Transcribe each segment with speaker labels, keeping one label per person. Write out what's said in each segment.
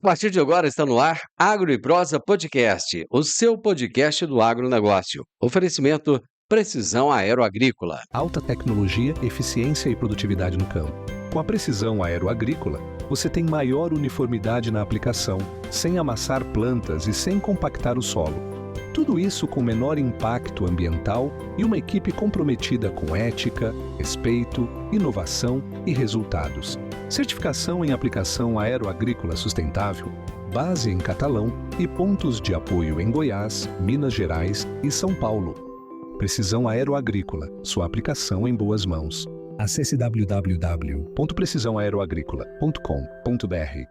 Speaker 1: A partir de agora está no ar Agro e Prosa Podcast, o seu podcast do agronegócio. Oferecimento Precisão Aeroagrícola.
Speaker 2: Alta tecnologia, eficiência e produtividade no campo. Com a precisão aeroagrícola, você tem maior uniformidade na aplicação, sem amassar plantas e sem compactar o solo. Tudo isso com menor impacto ambiental e uma equipe comprometida com ética, respeito, inovação e resultados. Certificação em aplicação aeroagrícola sustentável, base em Catalão e pontos de apoio em Goiás, Minas Gerais e São Paulo. Precisão Aeroagrícola, sua aplicação em boas mãos. Acesse www.precisãoaeroagrícola.com.br.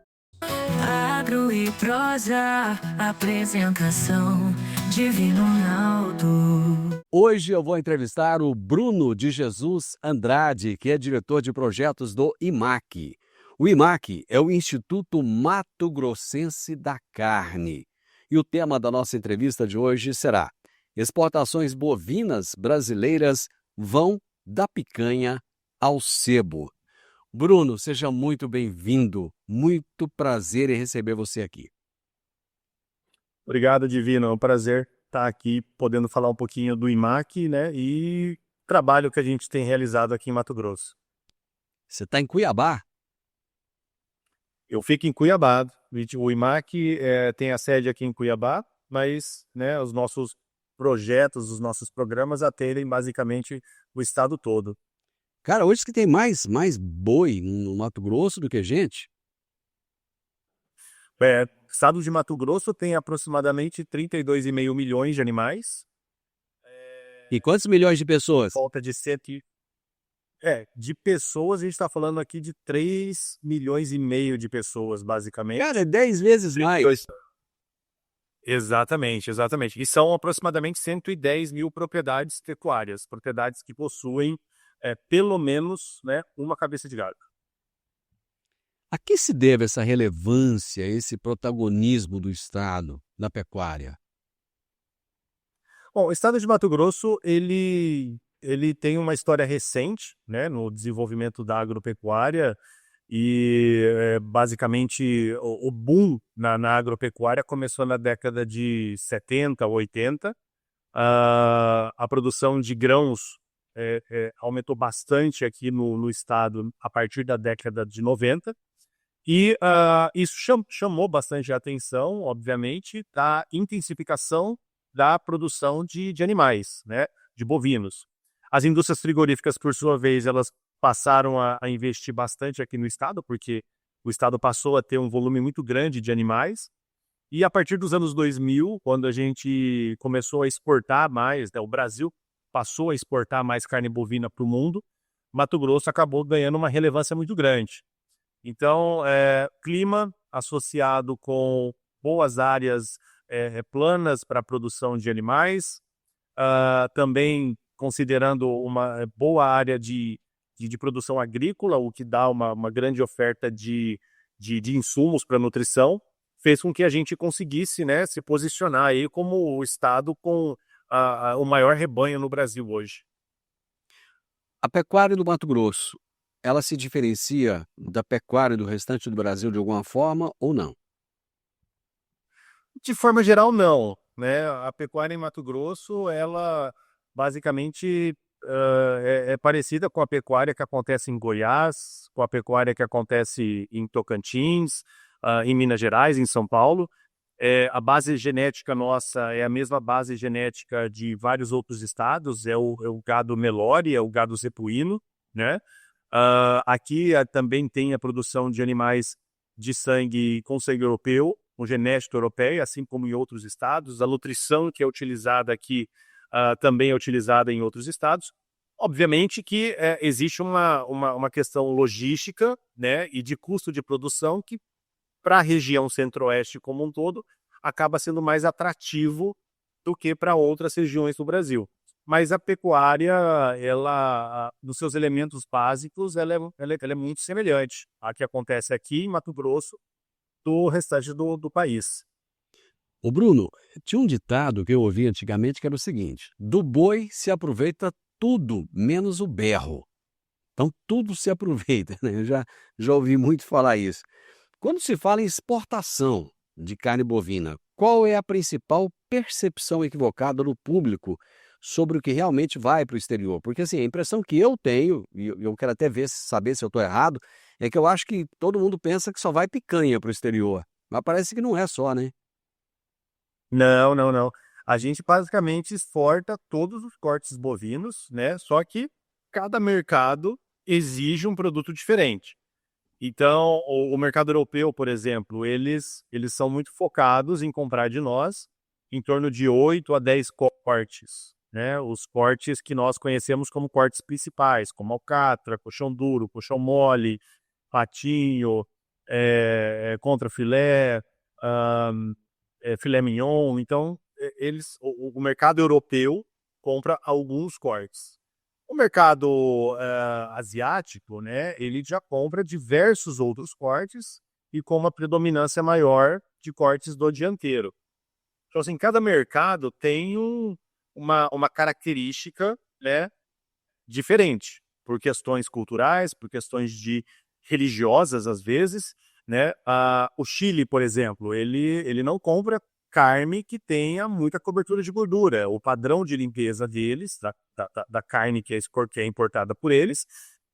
Speaker 3: Agro e Prosa, apresentação Divino Ronaldo.
Speaker 1: Hoje eu vou entrevistar o Bruno de Jesus Andrade, que é diretor de projetos do IMAC. O IMAC é o Instituto Mato Grossense da Carne. E o tema da nossa entrevista de hoje será: exportações bovinas brasileiras vão da picanha ao sebo. Bruno, seja muito bem-vindo. Muito prazer em receber você aqui.
Speaker 4: Obrigado, Divino. É um prazer estar aqui podendo falar um pouquinho do IMAC, né, e trabalho que a gente tem realizado aqui em Mato Grosso.
Speaker 1: Você está em Cuiabá?
Speaker 4: Eu fico em Cuiabá. O IMAC tem a sede aqui em Cuiabá, mas, né, os nossos projetos, os nossos programas atendem basicamente o estado todo.
Speaker 1: Cara, hoje que tem mais boi no Mato Grosso do que gente.
Speaker 4: O estado de Mato Grosso tem aproximadamente 32,5 milhões de animais.
Speaker 1: E quantos milhões de pessoas?
Speaker 4: Volta de de pessoas, a gente está falando aqui de 3,5 milhões de pessoas, basicamente.
Speaker 1: Cara, é 10 vezes mais.
Speaker 4: Exatamente. E são aproximadamente 110 mil propriedades pecuárias, propriedades que possuem pelo menos, né, uma cabeça de gado.
Speaker 1: A que se deve essa relevância, esse protagonismo do Estado na pecuária?
Speaker 4: Bom, o estado de Mato Grosso, ele tem uma história recente, né, no desenvolvimento da agropecuária e basicamente o boom na agropecuária começou na década de 70, 80. A produção de grãos aumentou bastante aqui no estado a partir da década de 90. E isso chamou bastante a atenção, obviamente, da intensificação da produção de animais, né, de bovinos. As indústrias frigoríficas, por sua vez, elas passaram a investir bastante aqui no estado, porque o estado passou a ter um volume muito grande de animais. E a partir dos anos 2000, quando a gente começou a exportar mais, né, o Brasil passou a exportar mais carne bovina para o mundo, Mato Grosso acabou ganhando uma relevância muito grande. Então, clima associado com boas áreas planas para a produção de animais, também considerando uma boa área de produção agrícola, o que dá uma grande oferta de insumos para nutrição, fez com que a gente conseguisse, né, se posicionar aí como o estado com o maior rebanho no Brasil hoje.
Speaker 1: A pecuária do Mato Grosso, ela se diferencia da pecuária do restante do Brasil de alguma forma ou não?
Speaker 4: De forma geral, não, né? A pecuária em Mato Grosso, ela basicamente é parecida com a pecuária que acontece em Goiás, com a pecuária que acontece em Tocantins, em Minas Gerais, em São Paulo. A base genética nossa é a mesma base genética de vários outros estados, é o gado Nelore, é o gado zepuíno, né? Aqui também tem a produção de animais de sangue com sangue europeu, com genética europeia, assim como em outros estados. A nutrição que é utilizada aqui também é utilizada em outros estados. Obviamente que existe uma questão logística, né, e de custo de produção que, para a região centro-oeste como um todo, acaba sendo mais atrativo do que para outras regiões do Brasil. Mas a pecuária, ela, nos seus elementos básicos, ela é muito semelhante à que acontece aqui em Mato Grosso, do restante do país.
Speaker 1: Ô Bruno, tinha um ditado que eu ouvi antigamente que era o seguinte: do boi se aproveita tudo, menos o berro. Então tudo se aproveita, né? Eu já ouvi muito falar isso. Quando se fala em exportação de carne bovina, qual é a principal percepção equivocada do público sobre o que realmente vai para o exterior? Porque assim, a impressão que eu tenho, e eu quero até saber se eu estou errado, é que eu acho que todo mundo pensa que só vai picanha para o exterior. Mas parece que não é só, né?
Speaker 4: Não, não, não. A gente basicamente exporta todos os cortes bovinos, né? Só que cada mercado exige um produto diferente. Então, o mercado europeu, por exemplo, eles são muito focados em comprar de nós em torno de 8 a 10 cortes, né? Os cortes que nós conhecemos como cortes principais, como alcatra, coxão duro, coxão mole, patinho, contrafilé, filé mignon. Então, o mercado europeu compra alguns cortes. O mercado asiático, né, ele já compra diversos outros cortes e com uma predominância maior de cortes do dianteiro. Então, assim, cada mercado tem uma característica, né, diferente, por questões culturais, por questões religiosas, às vezes, né? O Chile, por exemplo, ele não compra carne que tenha muita cobertura de gordura. O padrão de limpeza deles, da carne que é importada por eles,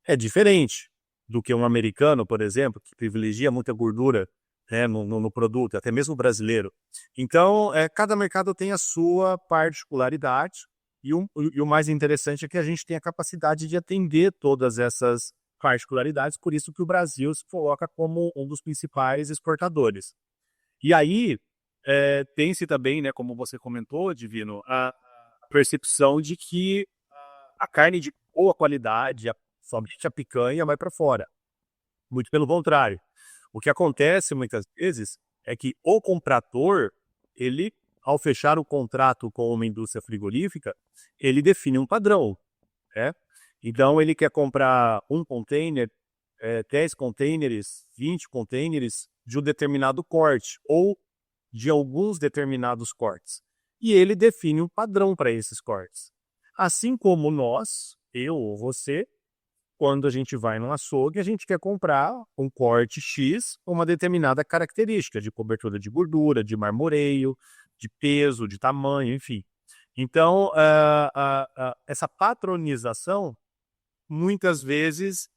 Speaker 4: é diferente do que um americano, por exemplo, que privilegia muita gordura, né, no produto, até mesmo o brasileiro. Então, cada mercado tem a sua particularidade, e o mais interessante é que a gente tem a capacidade de atender todas essas particularidades, por isso que o Brasil se coloca como um dos principais exportadores. E aí, tem-se também, né, como você comentou, Divino, a percepção de que a carne de boa qualidade, somente a picanha, vai para fora. Muito pelo contrário. O que acontece muitas vezes é que o comprador, ele, ao fechar o contrato com uma indústria frigorífica, ele define um padrão, né? Então, ele quer comprar um container, 10 containers, 20 containers de um determinado corte, ou de alguns determinados cortes. E ele define um padrão para esses cortes. Assim como nós, eu ou você, quando a gente vai no açougue, a gente quer comprar um corte X com uma determinada característica de cobertura de gordura, de marmoreio, de peso, de tamanho, enfim. Então, essa patronização, muitas vezes,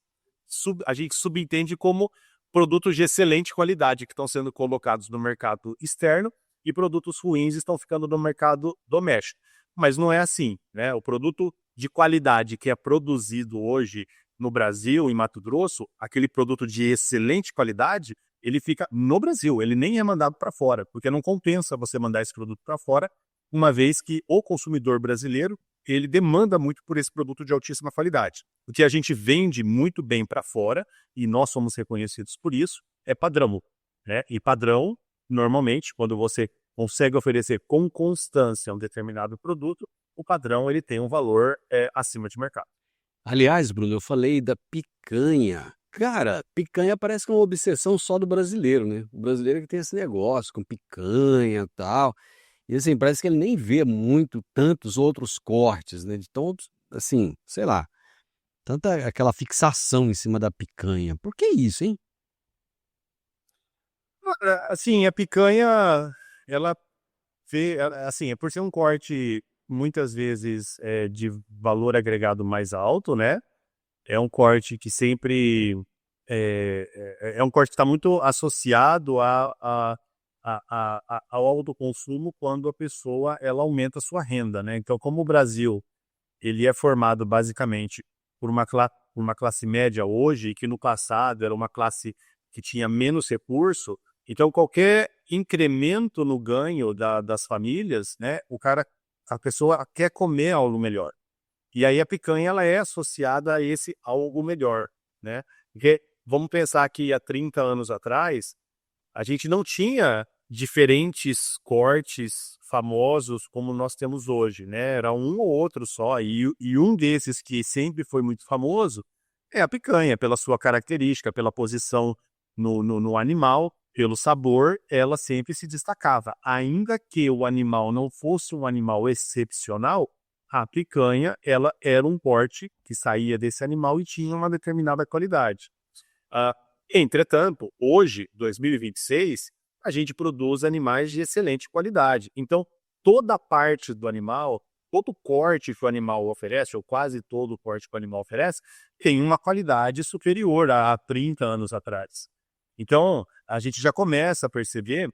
Speaker 4: a gente subentende como produtos de excelente qualidade que estão sendo colocados no mercado externo e produtos ruins estão ficando no mercado doméstico. Mas não é assim, né? O produto de qualidade que é produzido hoje no Brasil, em Mato Grosso, aquele produto de excelente qualidade, ele fica no Brasil, ele nem é mandado para fora, porque não compensa você mandar esse produto para fora, uma vez que o consumidor brasileiro, ele demanda muito por esse produto de altíssima qualidade. O que a gente vende muito bem para fora, e nós somos reconhecidos por isso, é padrão, né? E padrão, normalmente, quando você consegue oferecer com constância um determinado produto, o padrão ele tem um valor acima de mercado.
Speaker 1: Aliás, Bruno, eu falei da picanha. Cara, picanha parece que é uma obsessão só do brasileiro, né? O brasileiro que tem esse negócio com picanha e tal. E assim, parece que ele nem vê muito tantos outros cortes, né? Então, assim, sei lá, tanta aquela fixação em cima da picanha. Por que isso, hein?
Speaker 4: Assim, a picanha, ela assim, é por ser um corte muitas vezes de valor agregado mais alto, né? É um corte que sempre é um corte que está muito associado ao autoconsumo quando a pessoa ela aumenta a sua renda, né? Então, como o Brasil ele é formado basicamente por uma classe média hoje, e que no passado era uma classe que tinha menos recurso, então qualquer incremento no ganho das famílias, né, a pessoa quer comer algo melhor. E aí a picanha ela é associada a esse algo melhor, né? Porque vamos pensar que há 30 anos atrás, a gente não tinha diferentes cortes famosos como nós temos hoje, né? Era um ou outro só, e um desses que sempre foi muito famoso é a picanha, pela sua característica, pela posição no animal, pelo sabor, ela sempre se destacava. Ainda que o animal não fosse um animal excepcional, a picanha, ela era um corte que saía desse animal e tinha uma determinada qualidade. Entretanto, hoje, 2026, a gente produz animais de excelente qualidade. Então, toda parte do animal, todo corte que o animal oferece, ou quase todo corte que o animal oferece, tem uma qualidade superior a 30 anos atrás. Então, a gente já começa a perceber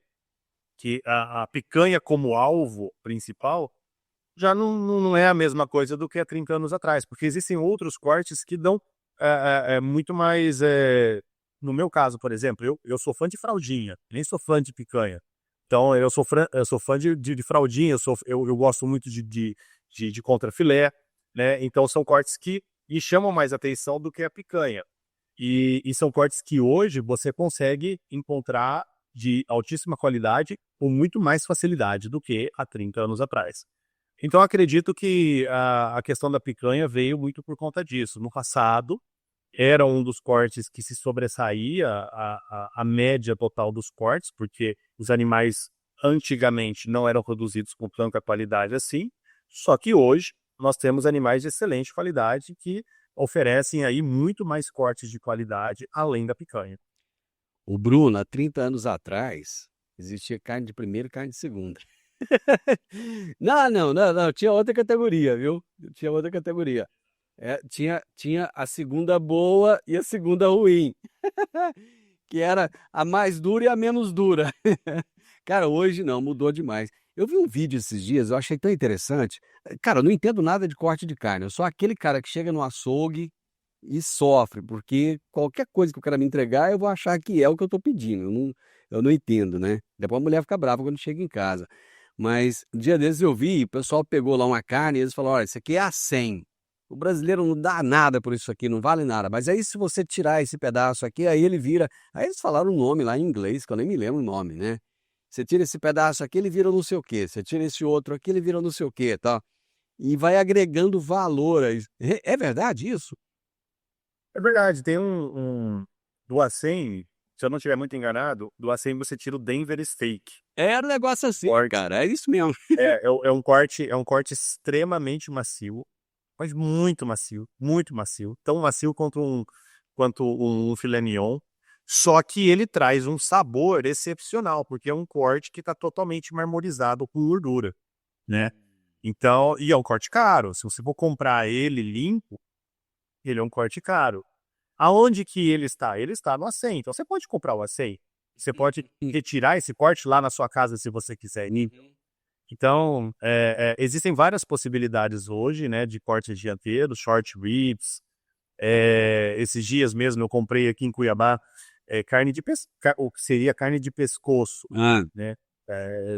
Speaker 4: que a picanha como alvo principal já não é a mesma coisa do que há 30 anos atrás, porque existem outros cortes que dão muito mais. No meu caso, por exemplo, eu sou fã de fraldinha, nem sou fã de picanha. Então, eu sou fã de fraldinha, eu gosto muito de contrafilé, né? Então, são cortes que me chamam mais atenção do que a picanha. E são cortes que hoje você consegue encontrar de altíssima qualidade com muito mais facilidade do que há 30 anos atrás. Então, acredito que a questão da picanha veio muito por conta disso. No passado, era um dos cortes que se sobressaía a média total dos cortes, porque os animais antigamente não eram produzidos com tanta qualidade assim, só que hoje nós temos animais de excelente qualidade que oferecem aí muito mais cortes de qualidade além da picanha.
Speaker 1: O Bruno, há 30 anos atrás, existia carne de primeira e carne de segunda. Não, tinha outra categoria, viu? Tinha outra categoria. Tinha a segunda boa e a segunda ruim, que era a mais dura e a menos dura. Cara, hoje não, mudou demais. Eu vi um vídeo esses dias, eu achei tão interessante. Cara, eu não entendo nada de corte de carne, eu sou aquele cara que chega no açougue e sofre, porque qualquer coisa que o cara me entregar, eu vou achar que é o que eu tô pedindo. Eu não entendo, né? Depois a mulher fica brava quando chega em casa. Mas um dia desses eu vi, o pessoal pegou lá uma carne e eles falaram: olha, isso aqui é a 100. O brasileiro não dá nada por isso aqui, não vale nada. Mas aí se você tirar esse pedaço aqui, aí ele vira. Aí eles falaram o nome lá em inglês, que eu nem me lembro o nome, né? Você tira esse pedaço aqui, ele vira não sei o quê. Você tira esse outro aqui, ele vira não sei o quê, tá? E vai agregando valor a isso. É verdade isso?
Speaker 4: É verdade, tem do Acém, se eu não estiver muito enganado, do Acém você tira o Denver Steak.
Speaker 1: Era um negócio assim,
Speaker 4: Corte.
Speaker 1: cara. É isso mesmo.
Speaker 4: É um corte extremamente macio, mas muito macio, muito macio. Tão macio quanto um filé mignon. Só que ele traz um sabor excepcional, porque é um corte que está totalmente marmorizado com gordura, né? Então, e é um corte caro. Se você for comprar ele limpo, ele é um corte caro. Aonde que ele está? Ele está no Acém. Então, você pode comprar o Acém. Você pode retirar esse corte lá na sua casa se você quiser. Então, existem várias possibilidades hoje, né, de cortes dianteiros, short ribs. Esses dias mesmo eu comprei aqui em Cuiabá o que seria carne de pescoço,
Speaker 1: Ah,
Speaker 4: né,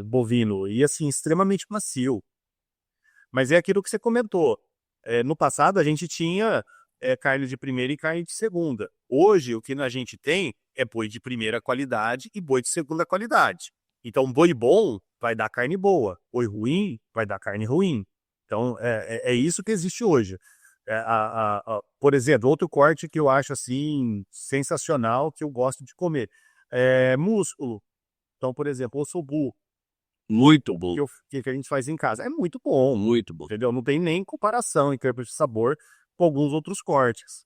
Speaker 4: bovino, e assim, extremamente macio. Mas é aquilo que você comentou. No passado a gente tinha carne de primeira e carne de segunda. Hoje o que a gente tem é boi de primeira qualidade e boi de segunda qualidade. Então, boi bom vai dar carne boa, boi ruim vai dar carne ruim. Então, é isso que existe hoje. Por exemplo, outro corte que eu acho assim sensacional, que eu gosto de comer, é músculo. Então, por exemplo, ossobu,
Speaker 1: muito bom.
Speaker 4: que a gente faz em casa. É muito bom,
Speaker 1: Muito bom.
Speaker 4: entendeu? Não tem nem comparação em termos de sabor com alguns outros cortes.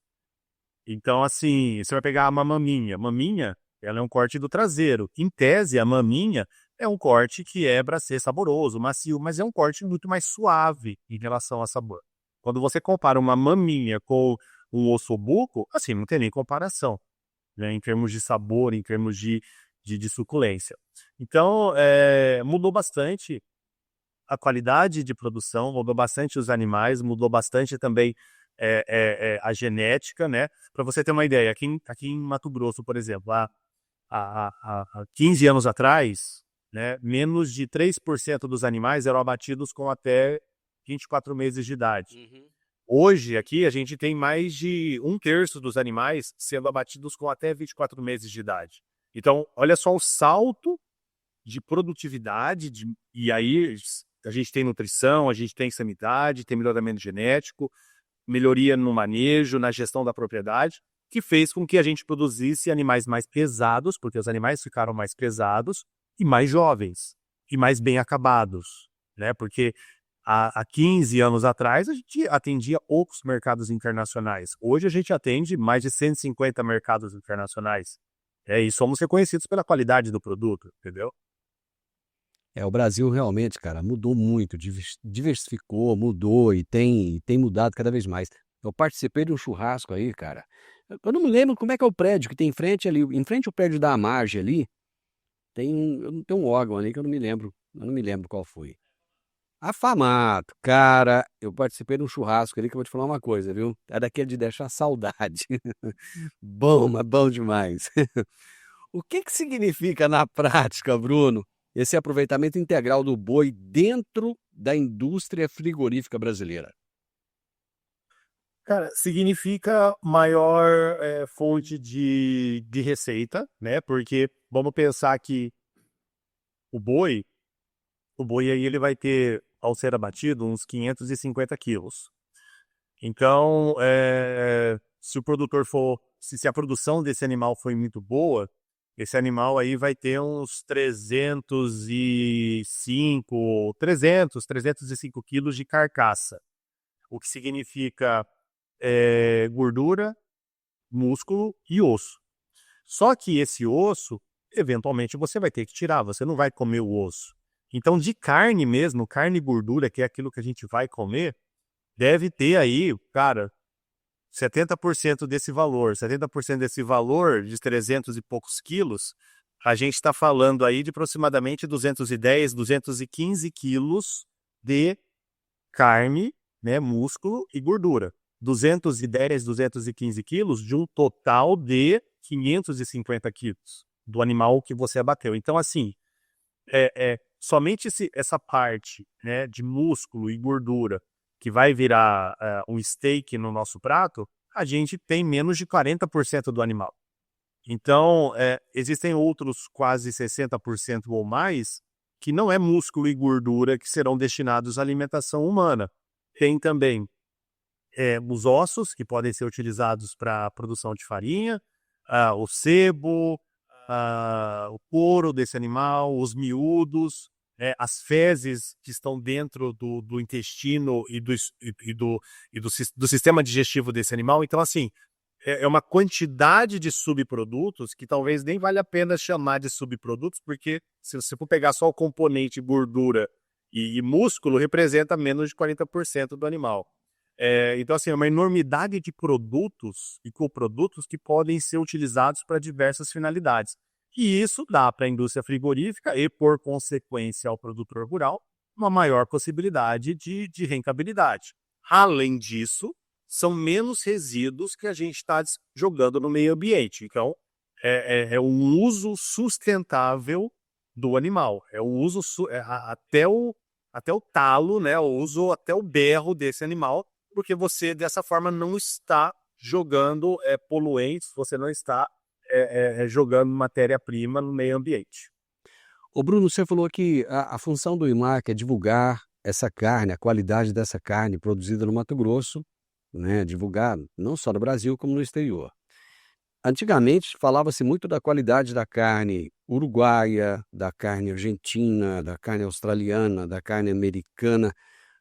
Speaker 4: Então, assim, você vai pegar a maminha. Maminha, ela é um corte do traseiro. Em tese, a maminha é um corte que é para ser saboroso, macio, mas é um corte muito mais suave em relação a sabor. Quando você compara uma maminha com um ossobuco, assim, não tem nem comparação, né? Em termos de sabor, em termos de suculência. Então, mudou bastante a qualidade de produção, mudou bastante os animais, mudou bastante também a genética, né? Para você ter uma ideia, aqui em Mato Grosso, por exemplo, há 15 anos atrás, né, menos de 3% dos animais eram abatidos com até 24 meses de idade. Hoje, aqui, a gente tem mais de 1/3 dos animais sendo abatidos com até 24 meses de idade. Então, olha só o salto de produtividade, e aí a gente tem nutrição, a gente tem sanidade, tem melhoramento genético, melhoria no manejo, na gestão da propriedade, que fez com que a gente produzisse animais mais pesados, porque os animais ficaram mais pesados, e mais jovens, e mais bem acabados, né? Porque Há 15 anos atrás, a gente atendia poucos mercados internacionais. Hoje, a gente atende mais de 150 mercados internacionais. E somos reconhecidos pela qualidade do produto, entendeu?
Speaker 1: O Brasil realmente, cara, mudou muito, diversificou, mudou e tem mudado cada vez mais. Eu participei de um churrasco aí, cara. Eu não me lembro como é que é o prédio que tem em frente ao prédio da Amarge ali, tem um órgão ali que eu não me lembro qual foi. Afamato, cara, eu participei de um churrasco ali que eu vou te falar uma coisa, viu? É daquele de deixar saudade. Bom, mas bom demais. O que que significa na prática, Bruno, esse aproveitamento integral do boi dentro da indústria frigorífica brasileira?
Speaker 4: Cara, significa maior fonte de receita, né? Porque vamos pensar que o boi, o boi aí ele vai ter, ao ser abatido, uns 550 quilos. Então, se a produção desse animal foi muito boa, esse animal aí vai ter uns 305 quilos de carcaça. O que significa gordura, músculo e osso. Só que esse osso, eventualmente, você vai ter que tirar, você não vai comer o osso. Então, de carne mesmo, carne e gordura, que é aquilo que a gente vai comer, deve ter aí, cara, 70% desse valor. 70% desse valor, de 300 e poucos quilos, a gente está falando aí de aproximadamente 210, 215 quilos de carne, né, músculo e gordura. 210, 215 quilos de um total de 550 quilos do animal que você abateu. Então, assim, somente essa parte, né, de músculo e gordura que vai virar um steak no nosso prato, a gente tem menos de 40% do animal. Então, existem outros quase 60% ou mais que não é músculo e gordura que serão destinados à alimentação humana. Tem também os ossos, que podem ser utilizados para a produção de farinha, o sebo, o couro desse animal, os miúdos, as fezes que estão dentro do intestino e do sistema digestivo desse animal. Então, assim, é uma quantidade de subprodutos que talvez nem vale a pena chamar de subprodutos, porque se você for pegar só o componente gordura e músculo, representa menos de 40% do animal. Então, assim, é uma enormidade de produtos e coprodutos que podem ser utilizados para diversas finalidades. E isso dá para a indústria frigorífica e, por consequência, ao produtor rural, uma maior possibilidade de rentabilidade. Além disso, são menos resíduos que a gente está jogando no meio ambiente. Então, é um uso sustentável do animal. É o uso até o talo, né? O uso até o berro desse animal, porque você, dessa forma, não está jogando poluentes, você não está jogando matéria-prima no meio ambiente.
Speaker 1: Ô Bruno, você falou que a função do IMAC é divulgar essa carne, a qualidade dessa carne produzida no Mato Grosso, né? Divulgar não só no Brasil, como no exterior. Antigamente falava-se muito da qualidade da carne uruguaia, da carne argentina, da carne australiana, da carne americana.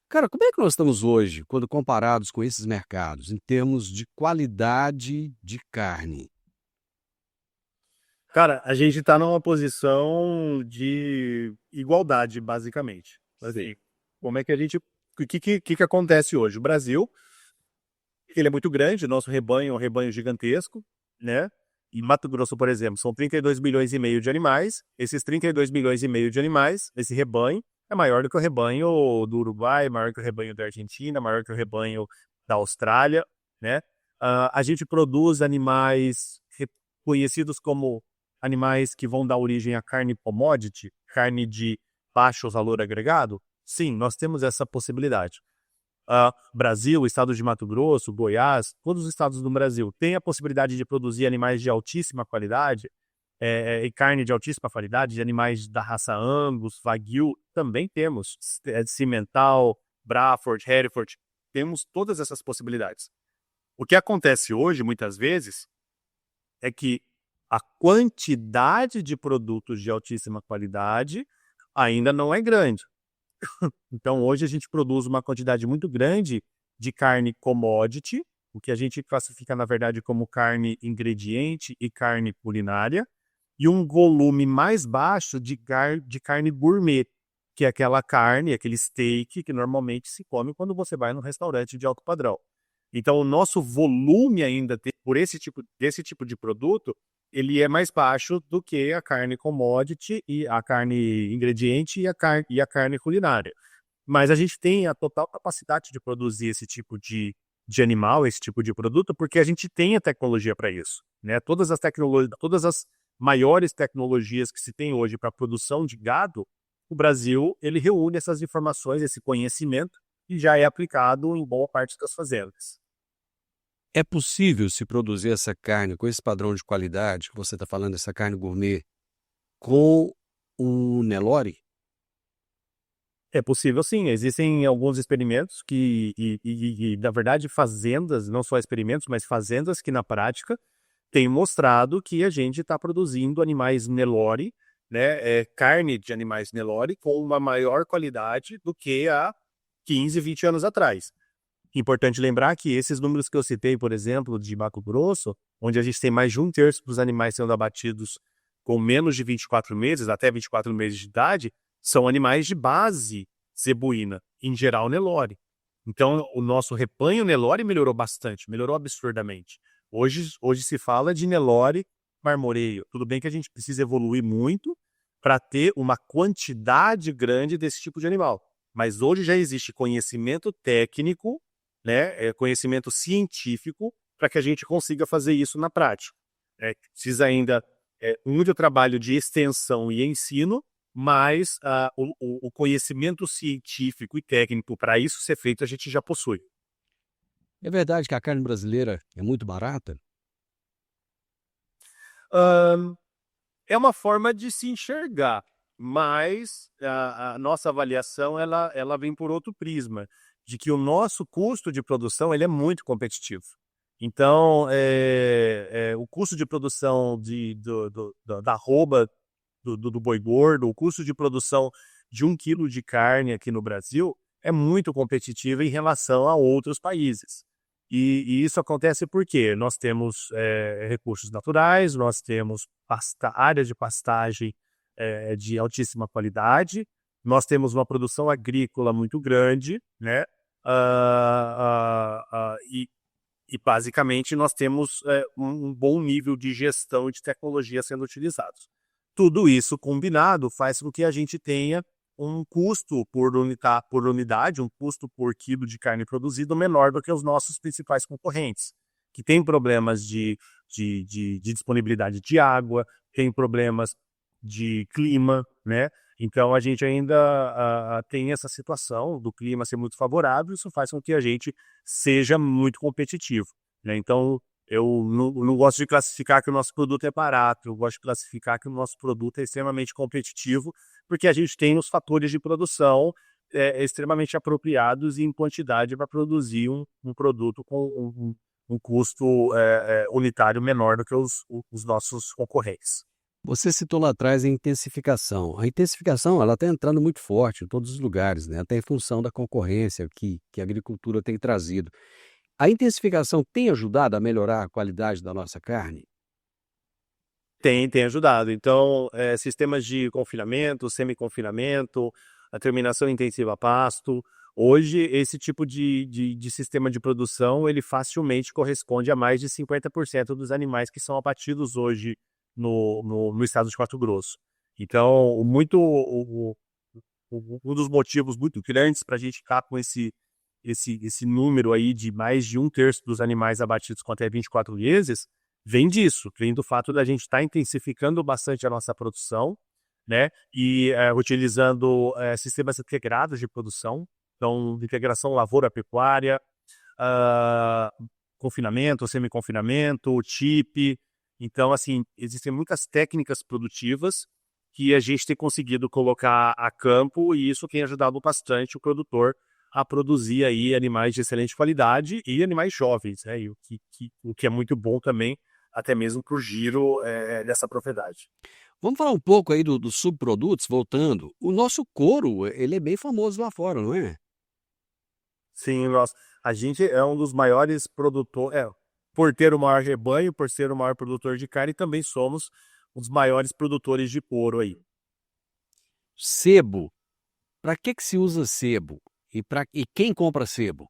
Speaker 1: Cara, como é que nós estamos hoje, quando comparados com esses mercados, em termos de qualidade de carne?
Speaker 4: Cara, a gente está numa posição de igualdade, basicamente. Assim, como é que a gente... O que acontece hoje? O Brasil, ele é muito grande, nosso rebanho é um rebanho gigantesco, né? Em Mato Grosso, por exemplo, são 32 milhões e meio de animais. Esses 32 milhões e meio de animais, esse rebanho, é maior do que o rebanho do Uruguai, maior que o rebanho da Argentina, maior que o rebanho da Austrália, né? A gente produz animais conhecidos como animais que vão dar origem à carne commodity, carne de baixo valor agregado. Sim, nós temos essa possibilidade. Brasil, estado de Mato Grosso, Goiás, todos os estados do Brasil têm a possibilidade de produzir animais de altíssima qualidade, e carne de altíssima qualidade, de animais da raça Angus, Wagyu, também temos. Cimental, Braford, Hereford, temos todas essas possibilidades. O que acontece hoje, muitas vezes, é que a quantidade de produtos de altíssima qualidade ainda não é grande. Então, hoje a gente produz uma quantidade muito grande de carne commodity, o que a gente classifica, na verdade, como carne ingrediente e carne culinária, e um volume mais baixo de carne gourmet, que é aquela carne, aquele steak que normalmente se come quando você vai num restaurante de alto padrão. Então, o nosso volume ainda por desse tipo de produto, ele é mais baixo do que a carne commodity e a carne ingrediente e a carne culinária. Mas a gente tem a total capacidade de produzir esse tipo de animal, esse tipo de produto, porque a gente tem a tecnologia para isso, né? Todas as maiores tecnologias que se tem hoje para a produção de gado, o Brasil, ele reúne essas informações, esse conhecimento, e já é aplicado em boa parte das fazendas.
Speaker 1: É possível se produzir essa carne com esse padrão de qualidade que você está falando, essa carne gourmet, com o Nelore?
Speaker 4: É possível sim, existem alguns experimentos na verdade, fazendas, não só experimentos, mas fazendas que na prática têm mostrado que a gente está produzindo animais Nelore, né, carne de animais Nelore com uma maior qualidade do que há 15, 20 anos atrás. Importante lembrar que esses números que eu citei, por exemplo, de Mato Grosso, onde a gente tem mais de 1/3 dos animais sendo abatidos com menos de 24 meses, até 24 meses de idade, são animais de base zebuína, em geral Nelore. Então, o nosso rebanho Nelore melhorou bastante, melhorou absurdamente. Hoje se fala de Nelore marmoreio. Tudo bem que a gente precisa evoluir muito para ter uma quantidade grande desse tipo de animal. Mas hoje já existe conhecimento técnico, né, conhecimento científico, para que a gente consiga fazer isso na prática. Precisa ainda muito trabalho de extensão e ensino, mas o conhecimento científico e técnico para isso ser feito a gente já possui.
Speaker 1: É verdade que a carne brasileira é muito barata?
Speaker 4: Ahn, É uma forma de se enxergar, mas a nossa avaliação ela vem por outro prisma, de que o nosso custo de produção ele é muito competitivo. Então, o custo de produção da arroba do boi gordo, o custo de produção de 1 quilo de carne aqui no Brasil é muito competitivo em relação a outros países. E isso acontece porque nós temos recursos naturais, nós temos áreas de pastagem de altíssima qualidade, nós temos uma produção agrícola muito grande, né? E basicamente nós temos um bom nível de gestão e de tecnologia sendo utilizados. Tudo isso combinado faz com que a gente tenha um custo por unidade, um custo por quilo de carne produzido menor do que os nossos principais concorrentes, que têm problemas de disponibilidade de água, tem problemas de clima, né? Então a gente ainda tem essa situação do clima ser muito favorável, isso faz com que a gente seja muito competitivo, né? Então eu não gosto de classificar que o nosso produto é barato, eu gosto de classificar que o nosso produto é extremamente competitivo, porque a gente tem os fatores de produção extremamente apropriados e em quantidade para produzir um produto com um custo unitário menor do que os nossos concorrentes.
Speaker 1: Você citou lá atrás a intensificação. A intensificação ela está entrando muito forte em todos os lugares, né? Até em função da concorrência que a agricultura tem trazido. A intensificação tem ajudado a melhorar a qualidade da nossa carne?
Speaker 4: Tem ajudado. Então, sistemas de confinamento, semi-confinamento, a terminação intensiva a pasto. Hoje, esse tipo de sistema de produção, ele facilmente corresponde a mais de 50% dos animais que são abatidos hoje no estado de Mato Grosso. Então, um dos motivos muito grandes para a gente ficar com esse número aí de mais de 1/3 dos animais abatidos com até 24 meses, vem disso, vem do fato da gente estar intensificando bastante a nossa produção, né? E utilizando sistemas integrados de produção, então integração lavoura-pecuária, confinamento, semi-confinamento, chip. Então, assim, existem muitas técnicas produtivas que a gente tem conseguido colocar a campo e isso tem ajudado bastante o produtor a produzir aí animais de excelente qualidade e animais jovens, né? E o que é muito bom também, até mesmo para o giro dessa propriedade.
Speaker 1: Vamos falar um pouco aí dos subprodutos, voltando. O nosso couro, ele é bem famoso lá fora, não é?
Speaker 4: Sim, a gente é um dos maiores produtores, por ter o maior rebanho, por ser o maior produtor de carne, também somos os maiores produtores de couro aí.
Speaker 1: Sebo. Para que se usa sebo? E quem compra sebo?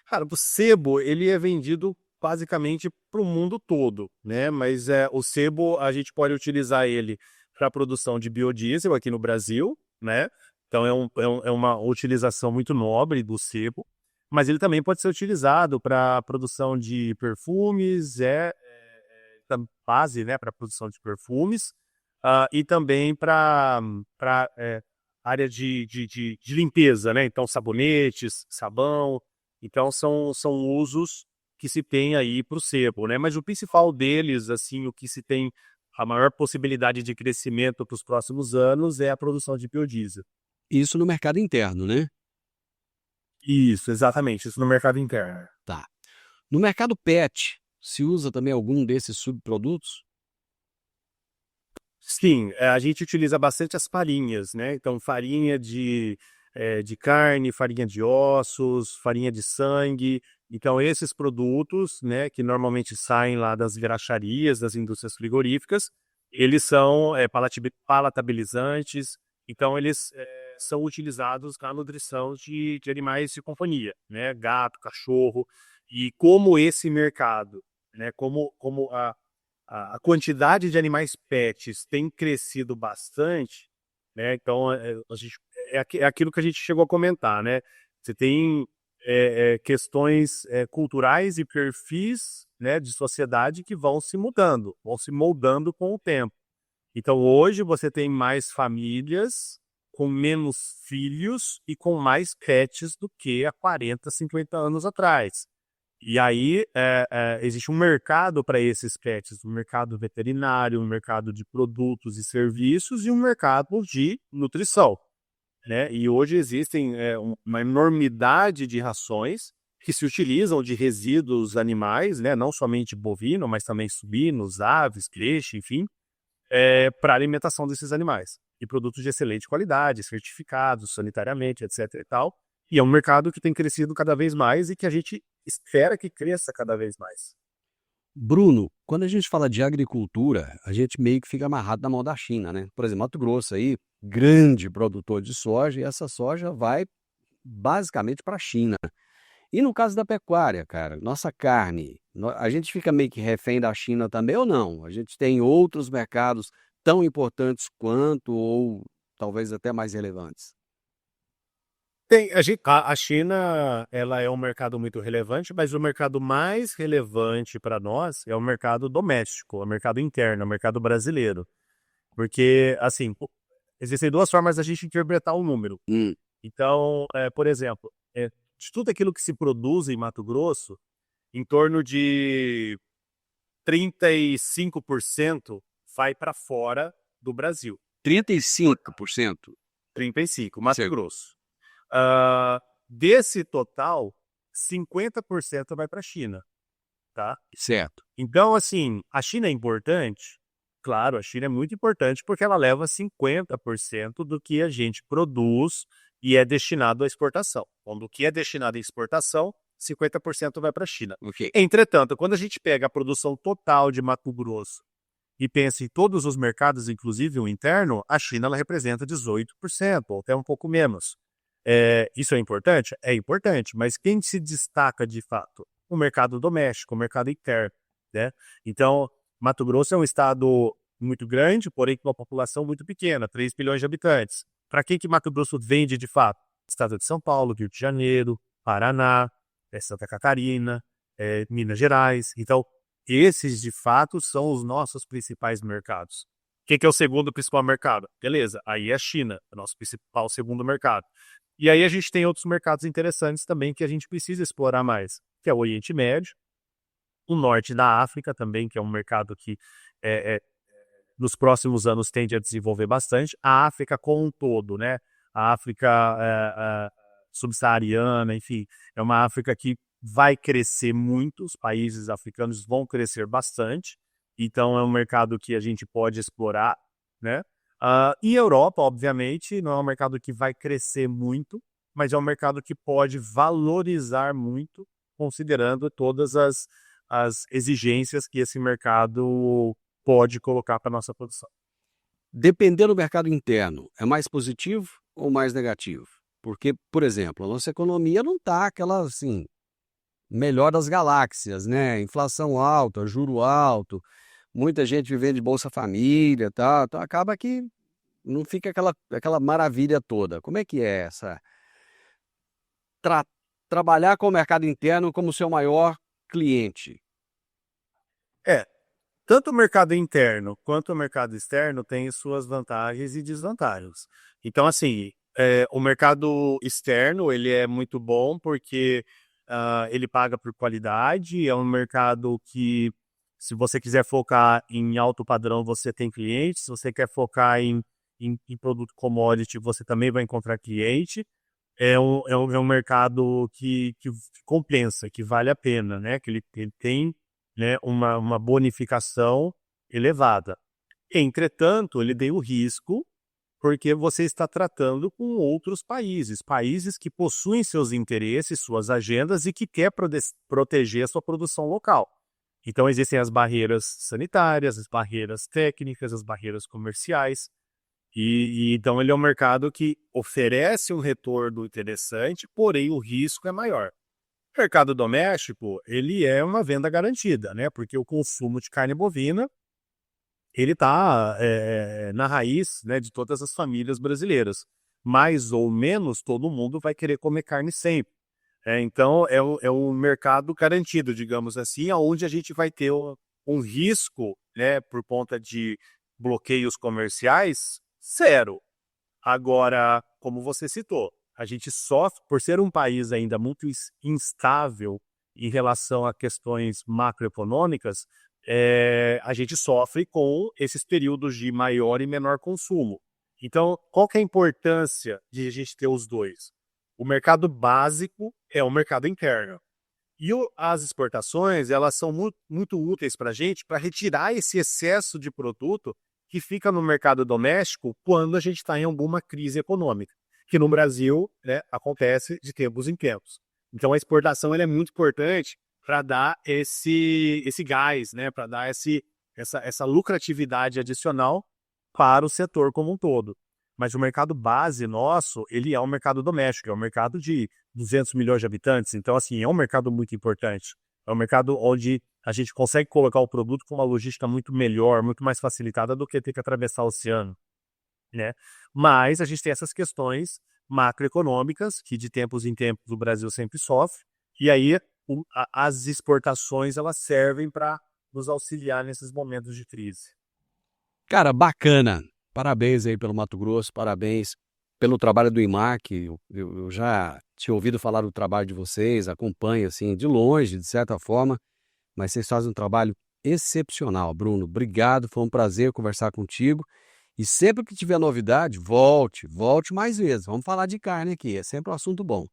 Speaker 4: Cara, o sebo, ele é vendido basicamente para o mundo todo, né? Mas o sebo, a gente pode utilizar ele para a produção de biodiesel aqui no Brasil, né? Então é uma utilização muito nobre do sebo, mas ele também pode ser utilizado para a produção de perfumes, base, né, para a produção de perfumes, e também para área de limpeza, né? Então, sabonetes, sabão. Então, são usos que se tem aí para o sebo, né? Mas o principal deles, assim, o que se tem a maior possibilidade de crescimento para os próximos anos é a produção de biodiesel.
Speaker 1: Isso no mercado interno, né?
Speaker 4: Isso, exatamente, isso no mercado interno.
Speaker 1: Tá. No mercado pet, se usa também algum desses subprodutos?
Speaker 4: Sim, a gente utiliza bastante as farinhas, né? Então, farinha de carne, farinha de ossos, farinha de sangue. Então, esses produtos, né, que normalmente saem lá das vidraçarias, das indústrias frigoríficas, eles são palatabilizantes. Então, eles são utilizados na nutrição de animais de companhia, né? Gato, cachorro. E como esse mercado, né, como a quantidade de animais pets tem crescido bastante, né? Então, é aquilo que a gente chegou a comentar, né? Você tem questões culturais e perfis, né, de sociedade que vão se mudando, vão se moldando com o tempo. Então, hoje você tem mais famílias com menos filhos e com mais pets do que há 40, 50 anos atrás. E aí existe um mercado para esses pets, um mercado veterinário, um mercado de produtos e serviços e um mercado de nutrição, né? E hoje existem uma enormidade de rações que se utilizam de resíduos animais, né? Não somente bovino, mas também suínos, aves, peixe, enfim, para alimentação desses animais. E produtos de excelente qualidade, certificados sanitariamente, etc. e tal. E é um mercado que tem crescido cada vez mais e que a gente espera que cresça cada vez mais.
Speaker 1: Bruno, quando a gente fala de agricultura, a gente meio que fica amarrado na mão da China, né? Por exemplo, Mato Grosso aí, grande produtor de soja, e essa soja vai basicamente para a China. E no caso da pecuária, cara, nossa carne, a gente fica meio que refém da China também ou não? A gente tem outros mercados tão importantes quanto, ou talvez até mais relevantes?
Speaker 4: A China, ela é um mercado muito relevante, mas o mercado mais relevante para nós é o mercado doméstico, é o mercado interno, é o mercado brasileiro. Porque, assim, existem duas formas da gente interpretar o número.
Speaker 1: Hum,
Speaker 4: Então, por exemplo, de tudo aquilo que se produz em Mato Grosso, em torno de 35% vai para fora do Brasil.
Speaker 1: 35%.
Speaker 4: 35%, Mato
Speaker 1: Certo.
Speaker 4: Grosso. Desse total, 50% vai para a China, tá?
Speaker 1: Certo.
Speaker 4: Então, assim, a China é importante? Claro, a China é muito importante porque ela leva 50% do que a gente produz e é destinado à exportação. Quando o que é destinado à exportação, 50% vai para a China.
Speaker 1: Ok.
Speaker 4: Entretanto, quando a gente pega a produção total de Mato Grosso e pensa em todos os mercados, inclusive o interno, a China ela representa 18%, ou até um pouco menos. Isso é importante? É importante, mas quem se destaca de fato? O mercado doméstico, o mercado interno, né? Então, Mato Grosso é um estado muito grande, porém com uma população muito pequena, 3 milhões de habitantes. Para quem que Mato Grosso vende de fato? Estado de São Paulo, Rio de Janeiro, Paraná, Santa Catarina, Minas Gerais. Então, esses de fato são os nossos principais mercados. O que é o segundo principal mercado? Beleza, aí é a China, é o nosso principal segundo mercado. E aí a gente tem outros mercados interessantes também que a gente precisa explorar mais, que é o Oriente Médio, o norte da África também, que é um mercado que nos próximos anos tende a desenvolver bastante. A África como um todo, né? A África subsaariana, enfim, é uma África que vai crescer muito, os países africanos vão crescer bastante, então é um mercado que a gente pode explorar, né? E Europa, obviamente, não é um mercado que vai crescer muito, mas é um mercado que pode valorizar muito, considerando todas as exigências que esse mercado pode colocar para a nossa produção.
Speaker 1: Dependendo do mercado interno, é mais positivo ou mais negativo? Porque, por exemplo, a nossa economia não está aquela, assim, melhor das galáxias, né? Inflação alta, juro alto, muita gente vivendo de Bolsa Família, tá? Então acaba que não fica aquela maravilha toda. Como é que é essa trabalhar com o mercado interno como seu maior cliente?
Speaker 4: É, tanto o mercado interno quanto o mercado externo tem suas vantagens e desvantagens. Então, assim, o mercado externo ele é muito bom porque ele paga por qualidade, é um mercado que, se você quiser focar em alto padrão, você tem clientes, se você quer focar em produto commodity, você também vai encontrar cliente. É um mercado que compensa, que vale a pena, né? Que ele tem, né, uma bonificação elevada. Entretanto, ele tem o risco porque você está tratando com outros países que possuem seus interesses, suas agendas e que quer proteger a sua produção local. Então existem as barreiras sanitárias, as barreiras técnicas, as barreiras comerciais. E então ele é um mercado que oferece um retorno interessante, porém o risco é maior. O mercado doméstico, ele é uma venda garantida, né? Porque o consumo de carne bovina, ele está na raiz, né, de todas as famílias brasileiras. Mais ou menos todo mundo vai querer comer carne sempre. Então é um mercado garantido, digamos assim, onde a gente vai ter um risco, né, por conta de bloqueios comerciais, zero. Agora, como você citou, a gente sofre, por ser um país ainda muito instável em relação a questões macroeconômicas, a gente sofre com esses períodos de maior e menor consumo. Então, qual que é a importância de a gente ter os dois? O mercado básico é o mercado interno. E as exportações, elas são muito úteis para a gente para retirar esse excesso de produto que fica no mercado doméstico quando a gente está em alguma crise econômica, que no Brasil, né, acontece de tempos em tempos. Então a exportação ela é muito importante para dar esse gás, né, para dar essa lucratividade adicional para o setor como um todo. Mas o mercado base nosso, ele é um mercado doméstico, é um mercado de 200 milhões de habitantes, então assim, é um mercado muito importante. É um mercado onde a gente consegue colocar o produto com uma logística muito melhor, muito mais facilitada do que ter que atravessar o oceano, né? Mas a gente tem essas questões macroeconômicas, que de tempos em tempos o Brasil sempre sofre, e aí as exportações elas servem para nos auxiliar nesses momentos de crise.
Speaker 1: Cara, bacana. Parabéns aí pelo Mato Grosso, parabéns pelo trabalho do IMAC. Eu já tinha ouvido falar do trabalho de vocês, acompanho assim de longe, de certa forma, mas vocês fazem um trabalho excepcional, Bruno. Obrigado, foi um prazer conversar contigo. E sempre que tiver novidade, volte mais vezes. Vamos falar de carne aqui, é sempre um assunto bom.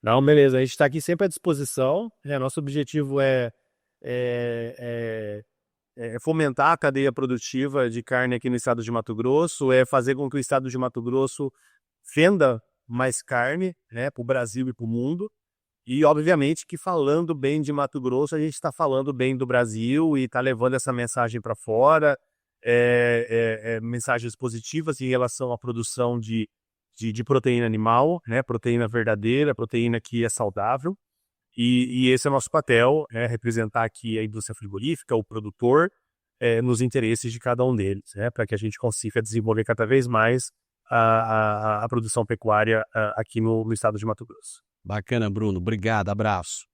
Speaker 4: Não, beleza, a gente está aqui sempre à disposição, né? Nosso objetivo é fomentar a cadeia produtiva de carne aqui no estado de Mato Grosso, é fazer com que o estado de Mato Grosso venda mais carne, né, para o Brasil e para o mundo. E, obviamente, que falando bem de Mato Grosso, a gente está falando bem do Brasil e está levando essa mensagem para fora, mensagens positivas em relação à produção de proteína animal, né, proteína verdadeira, proteína que é saudável. E esse é o nosso papel, representar aqui a indústria frigorífica, o produtor, nos interesses de cada um deles, para que a gente consiga desenvolver cada vez mais a produção pecuária aqui no estado de Mato Grosso.
Speaker 1: Bacana, Bruno. Obrigado, abraço.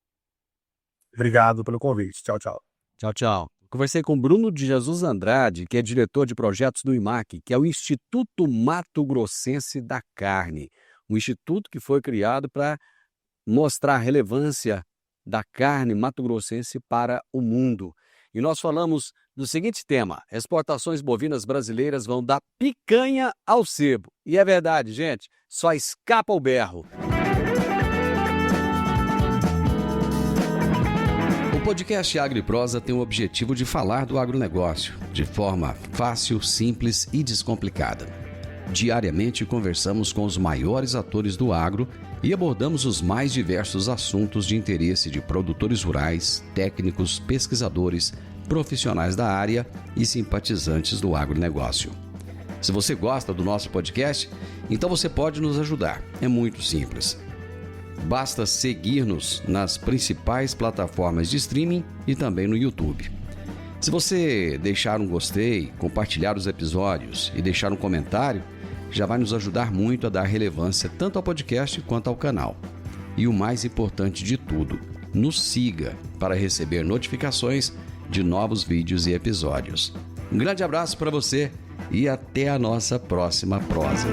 Speaker 4: Obrigado pelo convite. Tchau, tchau.
Speaker 1: Tchau, tchau. Conversei com Bruno de Jesus Andrade, que é diretor de projetos do IMAC, que é o Instituto Mato Grossense da Carne, um instituto que foi criado para mostrar a relevância da carne mato-grossense para o mundo. E nós falamos do seguinte tema: exportações bovinas brasileiras vão da picanha ao sebo. E é verdade, gente, só escapa o berro. O podcast Agro e Prosa tem o objetivo de falar do agronegócio de forma fácil, simples e descomplicada. Diariamente conversamos com os maiores atores do agro e abordamos os mais diversos assuntos de interesse de produtores rurais, técnicos, pesquisadores, profissionais da área e simpatizantes do agronegócio. Se você gosta do nosso podcast, então você pode nos ajudar. É muito simples. Basta seguir-nos nas principais plataformas de streaming e também no YouTube. Se você deixar um gostei, compartilhar os episódios e deixar um comentário, já vai nos ajudar muito a dar relevância tanto ao podcast quanto ao canal. E o mais importante de tudo, nos siga para receber notificações de novos vídeos e episódios. Um grande abraço para você e até a nossa próxima prosa.